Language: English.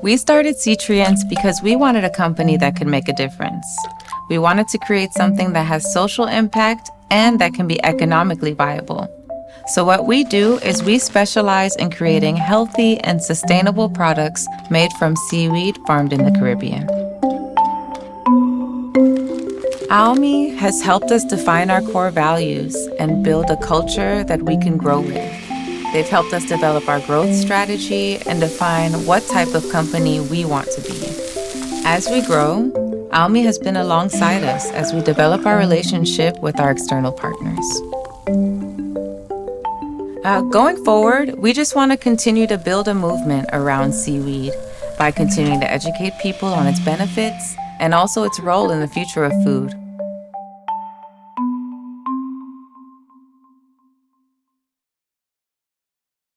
We started Seatrients because we wanted a company that could make a difference. We wanted to create something that has social impact and that can be economically viable. So what we do is we specialize in creating healthy and sustainable products made from seaweed farmed in the Caribbean. Almi has helped us define our core values and build a culture that we can grow with. They've helped us develop our growth strategy and define what type of company we want to be. As we grow, Almi has been alongside us as we develop our relationship with our external partners. Going forward, we just want to continue to build a movement around seaweed by continuing to educate people on its benefits and also its role in the future of food.